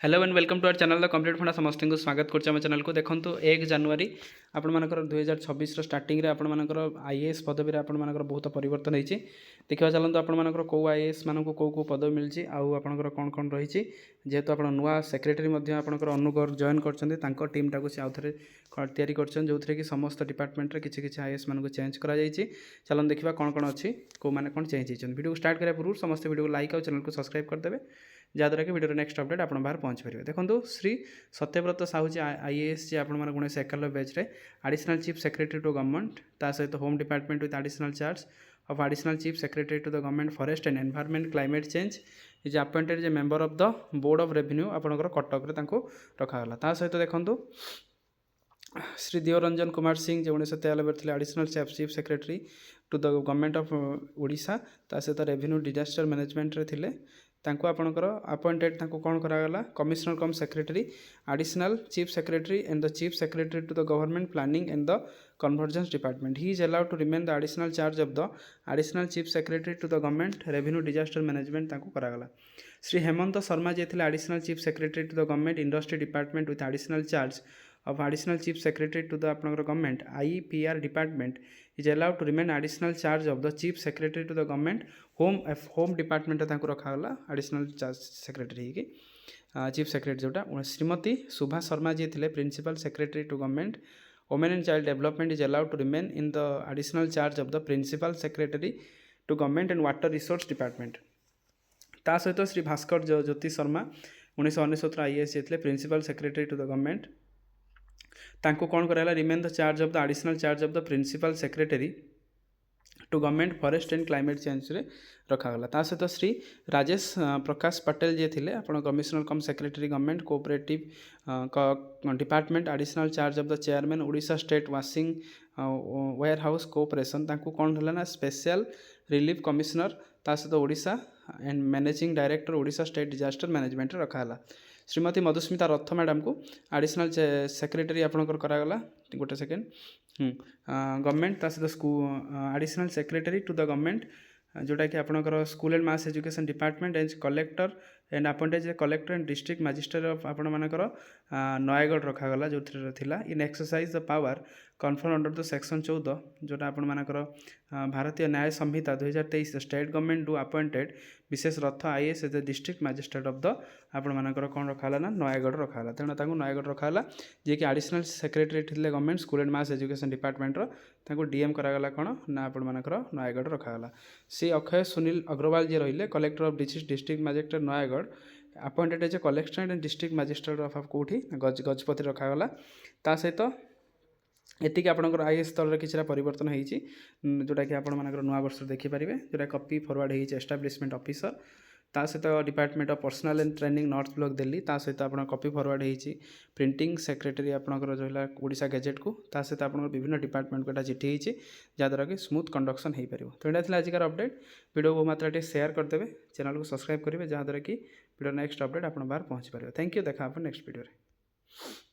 Hello and welcome to our channel the complete funda समस्त को स्वागत करम चैनल को देखो 1 जनवरी आपर 2026 स्टार्टिंग आपर आईएएस पदवी आपर बहुत परिवर्तन होती देखा चलते आपर कौ आईएएस मान को कौ पदवी मिली आपर कौन कौन रही जेहेतु आप नुआ सेक्रेटरी आपंकर अनुगर जॉइन कर टीम टाक से आउ थे जो थे कि समस्त डिपार्टमेंट किसी किसी आईएएस मान को चेंज कर चलन देखा कौन कौन अच्छी कौ मैंने कौन चेंज होती वीडियो को स्टार्ट करने पूर्व समस्त वीडियो को लाइक और चैनल को सब्सक्राइब करदे जहाँद्वारा कि वीडियो नेक्स्ट अपडेट आप बाहर पहुँच पारे देखो श्री सत्यव्रत साहू जी आईएएस जी आप 1991 बैच रे additional chief secretary to government ता सहित home department with additional charge of additional chief secretary to the government forest and environment climate change is appointed जे member of the board of revenue आपंकर कटक रखागला ता सहित देखो श्री देवरंजन कुमार सिंह जो 1993 थे additional chief secretary to the government of Odisha ता सहित revenue disaster management रे थिले तांको आपणकर अपॉइंटेड तांको कौन करागला commissioner cum secretary additional chief secretary and the chief secretary to the government planning and the convergence department he is allowed to remain the additional charge of the additional chief secretary to the government revenue disaster management तांको करागला श्री हेमंत शर्मा जी थे additional chief secretary to the government industry department with additional charge of additional chief secretary to the government IPR department is allowed to remain additional charge of the chief secretary to the government home department तांको रखागला additional charge secretary की chief secretary जोटा श्रीमती सुभा शर्मा जी थे principal secretary to government women and child development is allowed to remain in the additional charge of the principal secretary to government and water resource department ता सहित Shri Bhaskar Jyoti Sharma 1969 IAS थे principal secretary to the government तांको कौन कराला remain the charge of the additional charge of the principal secretary to government forest and climate change रे रखागला ता सहित श्री राजेश प्रकाश पटेल जी थे आप commissioner cum secretary government cooperative department additional charge of the chairman Odisha state washing warehouse cooperation तांको कौन है ना स्पेशल रिलीफ कमिश्नर ता सहित Odisha and managing director Odisha state disaster management रखागला श्रीमती मधुस्मिता रथ मैडम को एडिशनल सेक्रेटरी आपंकर करागला गोटे सेकेंड गवर्नमेंट ता सहित additional secretary to the government जोटा कि आपंकर school and mass education department and collector and appointed collector and district magistrate of आपण मानकर नयगढ़ रखागला जो थिला इन exercise the power confirm under the section 14 जोटा आपण मानकर भारतीय न्याय संहिता 2023 state government do appointed wishes Rath IAS as the district magistrate of the आपण मानकर कौन रखाला ना नयगढ़ रखाला तेणु तांको नयगढ़ रखाला जे कि एडिशनल सेक्रेटरी थे government school and mass education department तांको डीएम करागला कौन ना आपण मानकर नयगढ़ रखाला सी अक्षय सुनील अग्रवाल जी रहिले collector of district magistrate Nayagarh appointed as a collector and district magistrate of कौटी गजपति रखागला ता सहित एतिक आपंकर आईएएस स्तर किसी परिवर्तन होती जोटा कि आपण मानकर नुआ वर्ष देखिपारे जोटा कॉपी फॉरवर्ड होती एस्टाब्लिशमेंट ऑफिसर ता सहित department of personal and training north block Delhi ता सहित आप कॉपी फॉरवर्ड होती प्रिंटिंग सेक्रेटरी आपंकर जो है ओडिशा गैजेट को ता सहित आप विभिन्न डिपार्टमेंट को चिठी होती जहाँद्वारा कि स्मूथ कंडक्शन हो पार तो यहाँ आजिकार अपडेट वीडियो को मात्रा शेयर करदे चैनल को सब्सक्राइब करेंगे जहाँद्वारा कि वीडियो नेक्स्ट अपडेट आप बाहर पहुँच पारे थैंक यू देखा आप नेक्स्ट वीडियो।